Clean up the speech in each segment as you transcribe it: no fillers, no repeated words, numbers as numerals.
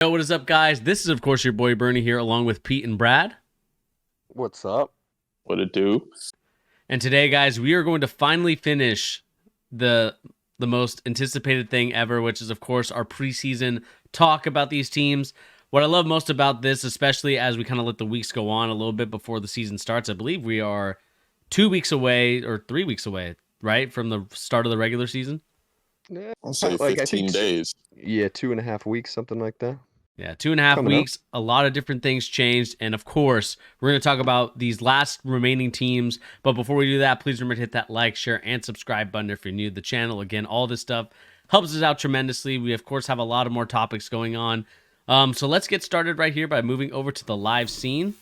Yo, what is up, guys? This is, of course, your boy Bernie here, along with Pete and Brad. What's up? What it do? And today, guys, we are going to finally finish the most anticipated thing ever, which is, of course, our preseason talk about these teams. What I love most about this, especially as we kind of let the weeks go on a little bit before the season starts, I believe we are 2 weeks away or 3 weeks away, right, from the start of the regular season. Yeah, I'll say like 15 days. Yeah, 2.5 weeks, something like that. Yeah, 2.5 Coming up. weeks. A lot of different things changed. And of course, we're going to talk about these last remaining teams. But before we do that, please remember to hit that like, share, and subscribe button if you're new to the channel. Again, all this stuff helps us out tremendously. We, of course, have a lot of more topics going on. So let's get started right here by moving over to the live scene.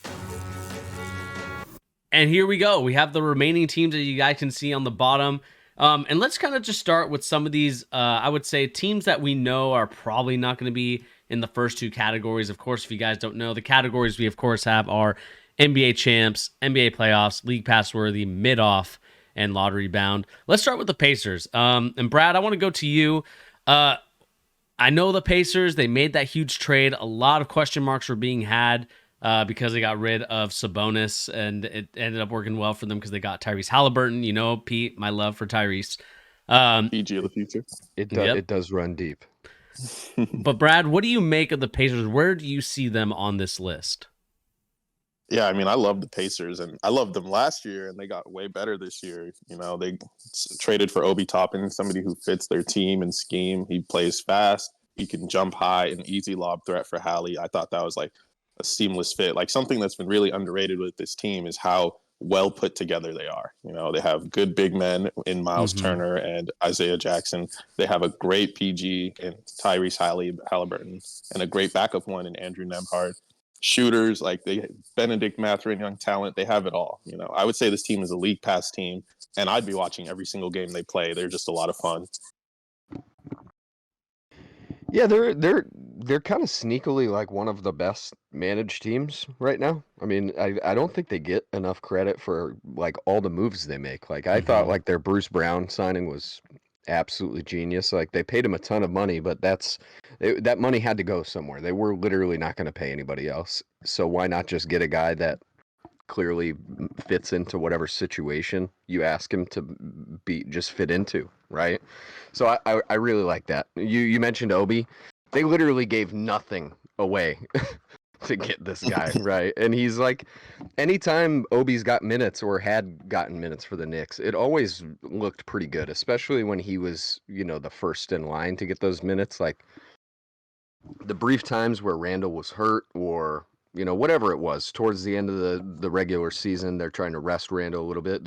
And here we go. We have the remaining teams that you guys can see on the bottom. And let's kind of just start with some of these, I would say, teams that we know are probably not going to be in the first two categories. Of course, if you guys don't know, the categories we, of course, have are NBA champs, NBA playoffs, league pass worthy, mid-off, and lottery bound. Let's start with the Pacers. And Brad, I want to go to you. I know the Pacers, they made that huge trade. A lot of question marks were being had because they got rid of Sabonis, and it ended up working well for them because they got Tyrese Halliburton. You know, Pete, my love for Tyrese. PG of the future. It does run deep. But Brad, what do you make of the Pacers? Where do you see them on this list? Yeah, I mean, I love the Pacers, and I loved them last year, and they got way better this year. You know, they traded for Obi Toppin, somebody who fits their team and scheme. He plays fast. He can jump high, an easy lob threat for Hallie. I thought that was like a seamless fit. Like something that's been really underrated with this team is how well put together they are. You know, they have good big men in Miles Turner and Isaiah Jackson. They have a great PG in Tyrese Halliburton and a great backup one in Andrew Nembhard. Shooters, like Benedict Mathurin, young talent, they have it all. You know, I would say this team is a league pass team, and I'd be watching every single game they play. They're just a lot of fun. Yeah, they're kind of sneakily like one of the best managed teams right now. I mean, I don't think they get enough credit for like all the moves they make. Like I thought like their Bruce Brown signing was absolutely genius. Like they paid him a ton of money, but that money had to go somewhere. They were literally not going to pay anybody else. So why not just get a guy that clearly fits into whatever situation you ask him to just fit into, right? So I really like that. You mentioned Obi. They literally gave nothing away to get this guy, right? And he's like, anytime Obi's got minutes or had gotten minutes for the Knicks, it always looked pretty good, especially when he was, the first in line to get those minutes. Like the brief times where Randall was hurt or whatever it was towards the end of the regular season, they're trying to rest Randall a little bit.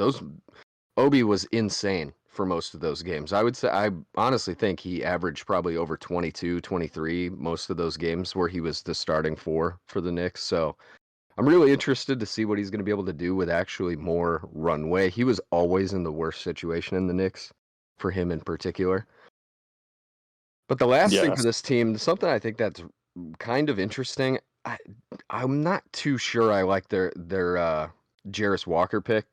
Obi was insane for most of those games. I honestly think he averaged probably over 22, 23 most of those games where he was the starting four for the Knicks. So I'm really interested to see what he's going to be able to do with actually more runway. He was always in the worst situation in the Knicks, for him in particular. But the last thing for this team, something I think that's kind of interesting, I'm not too sure I like their Jarris Walker pick.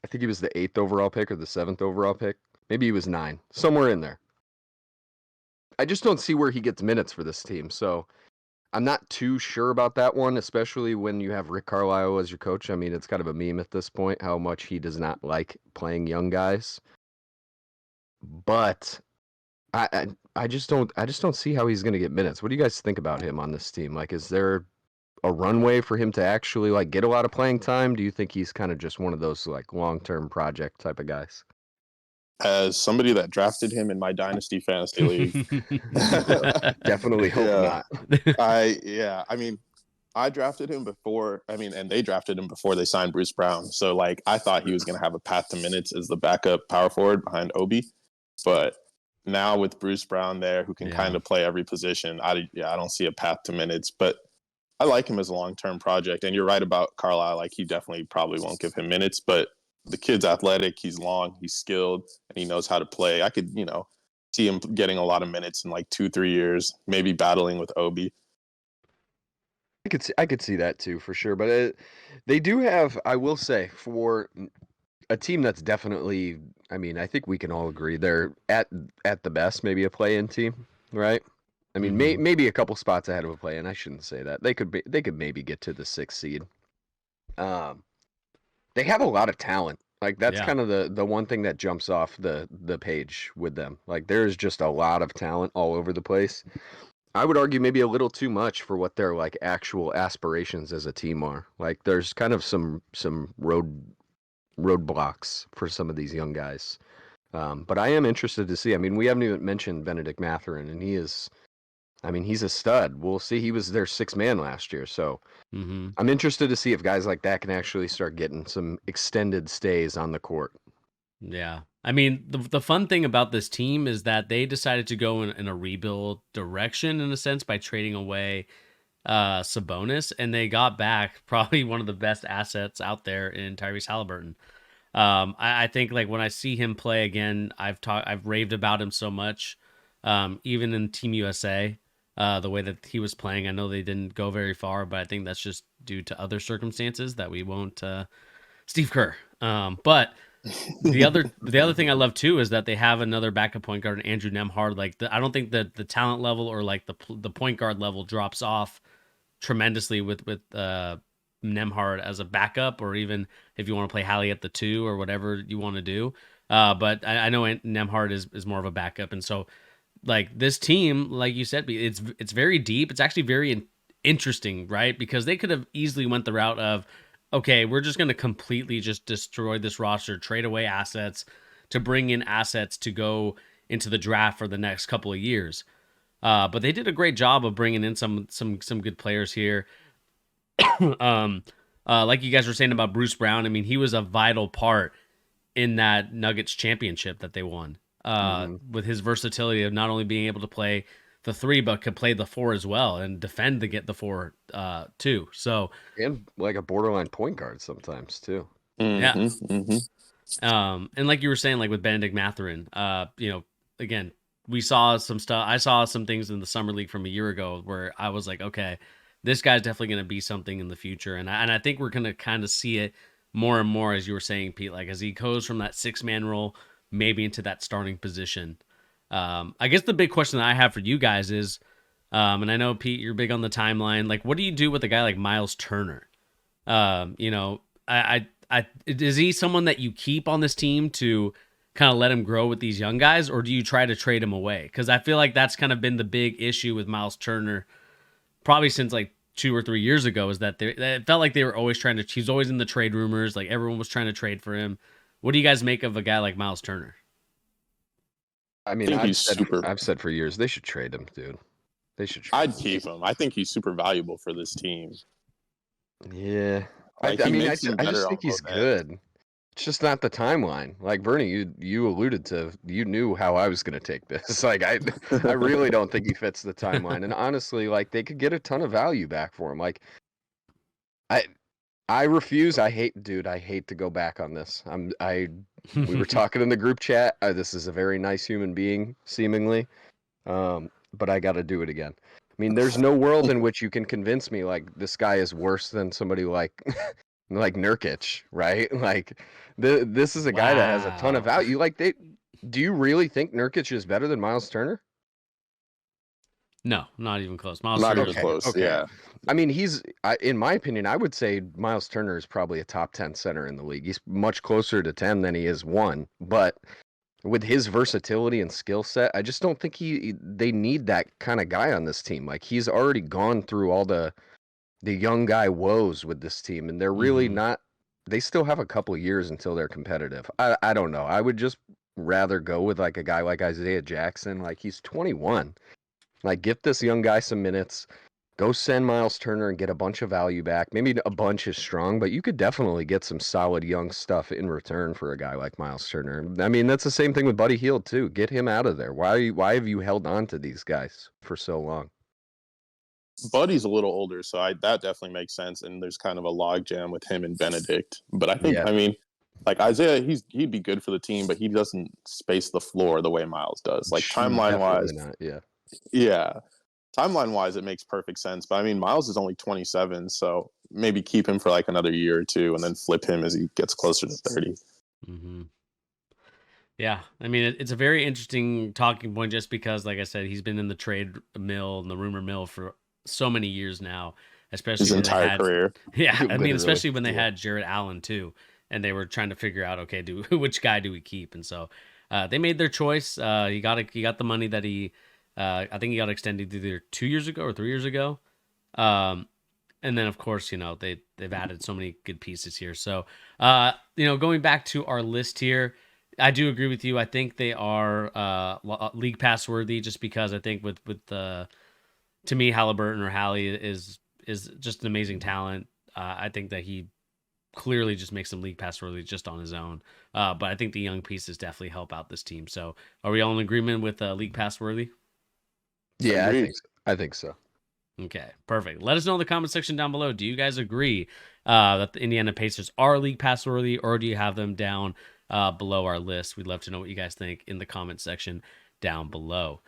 I think he was the 8th overall pick or the 7th overall pick. Maybe he was 9, somewhere in there. I just don't see where he gets minutes for this team, so I'm not too sure about that one, especially when you have Rick Carlisle as your coach. I mean, it's kind of a meme at this point how much he does not like playing young guys. But I just don't see how he's going to get minutes. What do you guys think about him on this team? Like, is there a runway for him to actually like get a lot of playing time? Do you think he's kind of just one of those like long-term project type of guys? As somebody that drafted him in my dynasty fantasy league, definitely hope not. I mean, I drafted him before. I mean, and they drafted him before they signed Bruce Brown. So like, I thought he was going to have a path to minutes as the backup power forward behind Obi, but now with Bruce Brown there, who can kind of play every position, I don't see a path to minutes, but I like him as a long-term project. And you're right about Carlisle. Like, he definitely probably won't give him minutes, but the kid's athletic, he's long, he's skilled, and he knows how to play. I could, see him getting a lot of minutes in like 2-3 years, maybe battling with Obi. I could see that too, for sure. But they do have, I will say, for a team that's definitely, I mean, I think we can all agree they're at the best, maybe a play-in team, right? I mean, Mhm. maybe a couple spots ahead of a play, and I shouldn't say that. They could maybe get to the 6th seed. Um, they have a lot of talent. Like that's Yeah. kind of the one thing that jumps off the page with them. Like there's just a lot of talent all over the place. I would argue maybe a little too much for what their like actual aspirations as a team are. Like there's kind of some roadblocks for some of these young guys. But I am interested to see. I mean, we haven't even mentioned Benedict Mathurin, and he is. I mean, he's a stud. We'll see. He was their 6th man last year, so Mhm. I'm interested to see if guys like that can actually start getting some extended stays on the court. Yeah. I mean, the fun thing about this team is that they decided to go in a rebuild direction in a sense by trading away Sabonis, and they got back probably one of the best assets out there in Tyrese Halliburton. I think like when I see him play again, I've raved about him so much. Even in Team USA, the way that he was playing, I know they didn't go very far, but I think that's just due to other circumstances that we won't. Steve Kerr. But the other thing I love too is that they have another backup point guard, Andrew Nemhard. Like I don't think that the talent level or like the point guard level drops off tremendously with Nemhard as a backup, or even if you want to play Hallie at the 2 or whatever you want to do. But I know Nemhard is more of a backup, and so like this team, like you said, it's very deep. It's actually very interesting, right? Because they could have easily went the route of, okay, we're just going to completely just destroy this roster, trade away assets to bring in assets to go into the draft for the next couple of years. But they did a great job of bringing in some good players here. um, like you guys were saying about Bruce Brown, I mean, he was a vital part in that Nuggets championship that they won. Hmm. With his versatility of not only being able to play the 3, but could play the 4 as well and defend to get the 4 too. So And like a borderline point guard sometimes too. yeah. Hmm. And like you were saying, like with Benedict Mathurin, again, we saw some stuff. I saw some things in the summer league from a year ago where I was like, okay, this guy's definitely going to be something in the future, and I think we're going to kind of see it more and more, as you were saying, Pete. Like as he goes from that 6-man role, maybe into that starting position. I guess the big question that I have for you guys is, and I know Pete, you're big on the timeline. Like, what do you do with a guy like Miles Turner? You know, is he someone that you keep on this team to kind of let him grow with these young guys, or do you try to trade him away? Because I feel like that's kind of been the big issue with Miles Turner, probably since like 2 or 3 years ago, is that it felt like they were always trying to. He's always in the trade rumors, like everyone was trying to trade for him. What do you guys make of a guy like Miles Turner? I I mean, think he's super. I've said for years they should trade him, dude. They should trade I'd him. keep him. I think he's super valuable for this team. Yeah. Like I he mean, makes them I better just on think he's both ends. good. It's just not the timeline. Like Bernie, you alluded to, you knew how I was going to take this. Like I really don't think he fits the timeline. And honestly, like they could get a ton of value back for him. Like I I refuse. Dude, I hate to go back on this. We were talking in the group chat. This is a very nice human being, seemingly. But I got to do it again. I mean, there's no world in which you can convince me like this guy is worse than somebody like like Nurkic, right? Like this is a guy that has a ton of Wow. value. Do you really think Nurkic is better than Miles Turner? No, not even close. Miles Not Turner even was Okay, worse. close. okay. Yeah. I mean, in my opinion, I would say Miles Turner is probably a top 10 center in the league. He's much closer to 10 than he is 1, but with his versatility and skill set, I just don't think they need that kind of guy on this team. Like he's already gone through all the young guy woes with this team, and they're really Hmm. not. They still have a couple years until they're competitive. I don't know. I would just rather go with like a guy like Isaiah Jackson. Like he's 21. Like get this young guy some minutes. Go send Miles Turner and get a bunch of value back. Maybe a bunch is strong, but you could definitely get some solid young stuff in return for a guy like Miles Turner. I mean, that's the same thing with Buddy Hield too. Get him out of there. Why have you held on to these guys for so long? Buddy's a little older, so that definitely makes sense. And there's kind of a logjam with him and Benedict. But I think, Yeah, I mean, like Isaiah, he'd be good for the team, but he doesn't space the floor the way Miles does. Like timeline definitely wise, not. Yeah. yeah, timeline wise, it makes perfect sense. But I mean, Miles is only 27, so maybe keep him for like another year or two, and then flip him as he gets closer to 30. Hmm. Yeah, I mean it's a very interesting talking point just because, like I said, he's been in the trade mill and the rumor mill for so many years now, especially His when they entire had, career. yeah, I mean Literally. especially when they Yeah. had Jared Allen too, and they were trying to figure out, okay, which guy do we keep, and so they made their choice. He got the money that I think he got extended either 2 years ago or 3 years ago. Um, and then of course, they've added so many good pieces here. So, going back to our list here, I do agree with you. I think they are league pass worthy just because I think to me, Halliburton or Hallie is just an amazing talent. I think that he clearly just makes them league pass worthy just on his own. But I think the young pieces definitely help out this team. So are we all in agreement with league pass worthy? Yeah, Agreed. I think so. Okay, perfect. Let us know in the comment section down below. Do you guys agree that the Indiana Pacers are league pass worthy, or do you have them down below our list? We'd love to know what you guys think in the comment section down below.